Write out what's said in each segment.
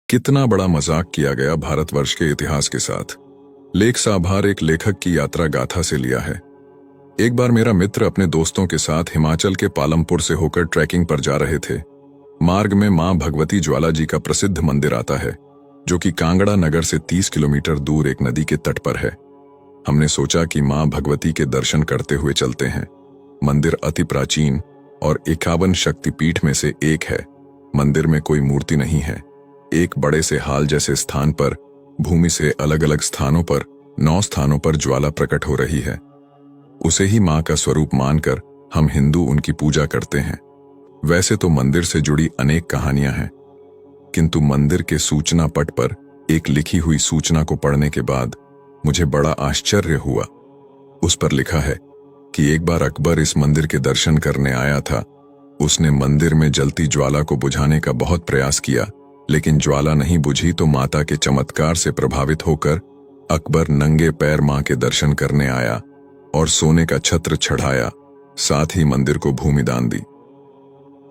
कितना बड़ा मजाक किया गया भारतवर्ष के इतिहास के साथ। लेख साभार एक लेखक की यात्रा गाथा से लिया है। एक बार मेरा मित्र अपने दोस्तों के साथ हिमाचल के पालमपुर से होकर ट्रैकिंग पर जा रहे थे। मार्ग में मां भगवती ज्वाला जी का प्रसिद्ध मंदिर आता है, जो कि कांगड़ा नगर से 30 किलोमीटर दूर एक नदी के तट पर है। हमने सोचा कि मां भगवती के दर्शन करते हुए चलते हैं। मंदिर अति प्राचीन और 51 शक्तिपीठ में से एक है। मंदिर में कोई मूर्ति नहीं है। एक बड़े से हाल जैसे स्थान पर भूमि से अलग अलग स्थानों पर 9 स्थानों पर ज्वाला प्रकट हो रही है। उसे ही मां का स्वरूप मानकर हम हिंदू उनकी पूजा करते हैं। वैसे तो मंदिर से जुड़ी अनेक कहानियां हैं, किंतु मंदिर के सूचना पट पर एक लिखी हुई सूचना को पढ़ने के बाद मुझे बड़ा आश्चर्य हुआ। उस पर लिखा है कि एक बार अकबर इस मंदिर के दर्शन करने आया था। उसने मंदिर में जलती ज्वाला को बुझाने का बहुत प्रयास किया, लेकिन ज्वाला नहीं बुझी तो माता के चमत्कार से प्रभावित होकर अकबर नंगे पैर मां के दर्शन करने आया और सोने का छत्र चढ़ाया, साथ ही मंदिर को भूमि दान दी।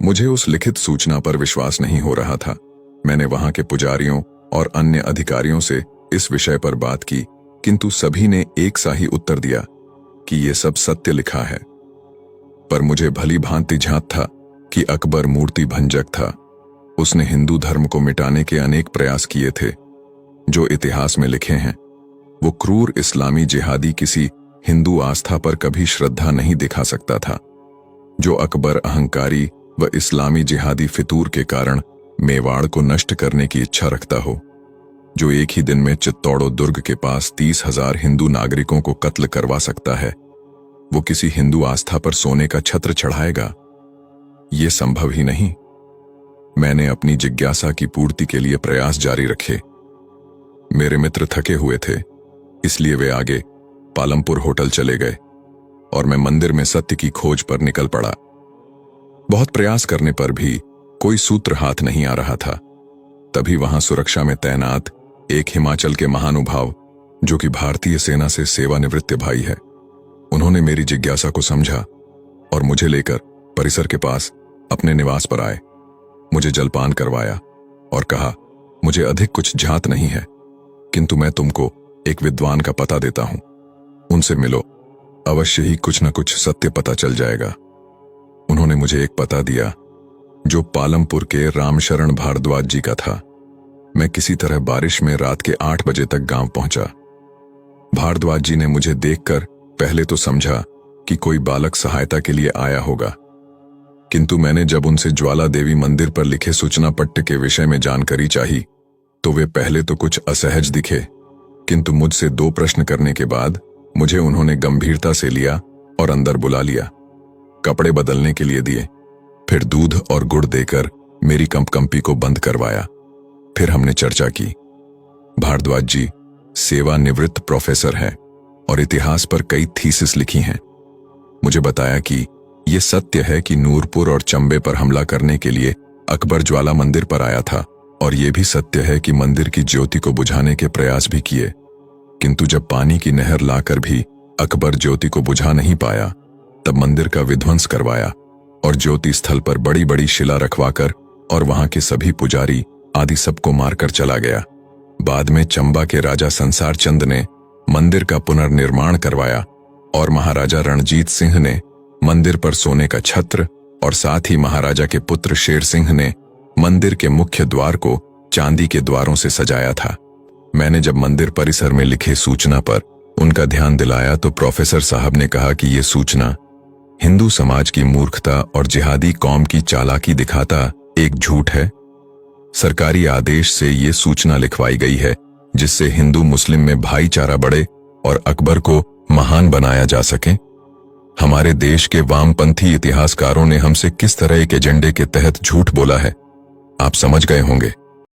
मुझे उस लिखित सूचना पर विश्वास नहीं हो रहा था। मैंने वहां के पुजारियों और अन्य अधिकारियों से इस विषय पर बात की, किंतु सभी ने एक सा ही उत्तर दिया कि यह सब सत्य लिखा है। पर मुझे भली भांति झांत था कि अकबर मूर्ति भंजक था। उसने हिंदू धर्म को मिटाने के अनेक प्रयास किए थे, जो इतिहास में लिखे हैं। वो क्रूर इस्लामी जिहादी किसी हिंदू आस्था पर कभी श्रद्धा नहीं दिखा सकता था। जो अकबर अहंकारी व इस्लामी जिहादी फितूर के कारण मेवाड़ को नष्ट करने की इच्छा रखता हो, जो एक ही दिन में चित्तौड़ो दुर्ग के पास 30,000 हिंदू नागरिकों को कत्ल करवा सकता है, वो किसी हिंदू आस्था पर सोने का छत्र चढ़ाएगा? ये संभव ही नहीं। मैंने अपनी जिज्ञासा की पूर्ति के लिए प्रयास जारी रखे। मेरे मित्र थके हुए थे, इसलिए वे आगे पालमपुर होटल चले गए और मैं मंदिर में सत्य की खोज पर निकल पड़ा। बहुत प्रयास करने पर भी कोई सूत्र हाथ नहीं आ रहा था। तभी वहां सुरक्षा में तैनात एक हिमाचल के महानुभाव, जो कि भारतीय सेना से सेवानिवृत्त भाई है, उन्होंने मेरी जिज्ञासा को समझा और मुझे लेकर परिसर के पास अपने निवास पर आए। मुझे जलपान करवाया और कहा, मुझे अधिक कुछ झात नहीं है, किंतु मैं तुमको एक विद्वान का पता देता हूं। उनसे मिलो, अवश्य ही कुछ न कुछ सत्य पता चल जाएगा। उन्होंने मुझे एक पता दिया, जो पालमपुर के रामशरण भारद्वाज जी का था। मैं किसी तरह बारिश में रात के 8 बजे तक गांव पहुंचा। भारद्वाज जी ने मुझे देखकर पहले तो समझा कि कोई बालक सहायता के लिए आया होगा, किंतु मैंने जब उनसे ज्वाला देवी मंदिर पर लिखे सूचना पट्ट के विषय में जानकारी चाही, तो वे पहले तो कुछ असहज दिखे, किंतु मुझसे 2 प्रश्न करने के बाद मुझे उन्होंने गंभीरता से लिया और अंदर बुला लिया। कपड़े बदलने के लिए दिए, फिर दूध और गुड़ देकर मेरी कंपकंपी को बंद करवाया। फिर हमने चर्चा की। भारद्वाज जी सेवानिवृत्त प्रोफेसर हैं और इतिहास पर कई थीसिस लिखी हैं। मुझे बताया कि ये सत्य है कि नूरपुर और चंबे पर हमला करने के लिए अकबर ज्वाला मंदिर पर आया था, और यह भी सत्य है कि मंदिर की ज्योति को बुझाने के प्रयास भी किए, किंतु जब पानी की नहर लाकर भी अकबर ज्योति को बुझा नहीं पाया, तब मंदिर का विध्वंस करवाया और ज्योति स्थल पर बड़ी बड़ी शिला रखवाकर और वहां के सभी पुजारी आदि सबको मारकर चला गया। बाद में चंबा के राजा संसार चंद ने मंदिर का पुनर्निर्माण करवाया और महाराजा रणजीत सिंह ने मंदिर पर सोने का छत्र, और साथ ही महाराजा के पुत्र शेर सिंह ने मंदिर के मुख्य द्वार को चांदी के द्वारों से सजाया था। मैंने जब मंदिर परिसर में लिखे सूचना पर उनका ध्यान दिलाया, तो प्रोफेसर साहब ने कहा कि यह सूचना हिंदू समाज की मूर्खता और जिहादी कौम की चालाकी दिखाता एक झूठ है। सरकारी आदेश से ये सूचना लिखवाई गई है, जिससे हिंदू मुस्लिम में भाईचारा बढ़े और अकबर को महान बनाया जा सके। हमारे देश के वामपंथी इतिहासकारों ने हमसे किस तरह एक एजेंडे के तहत झूठ बोला है, आप समझ गए होंगे।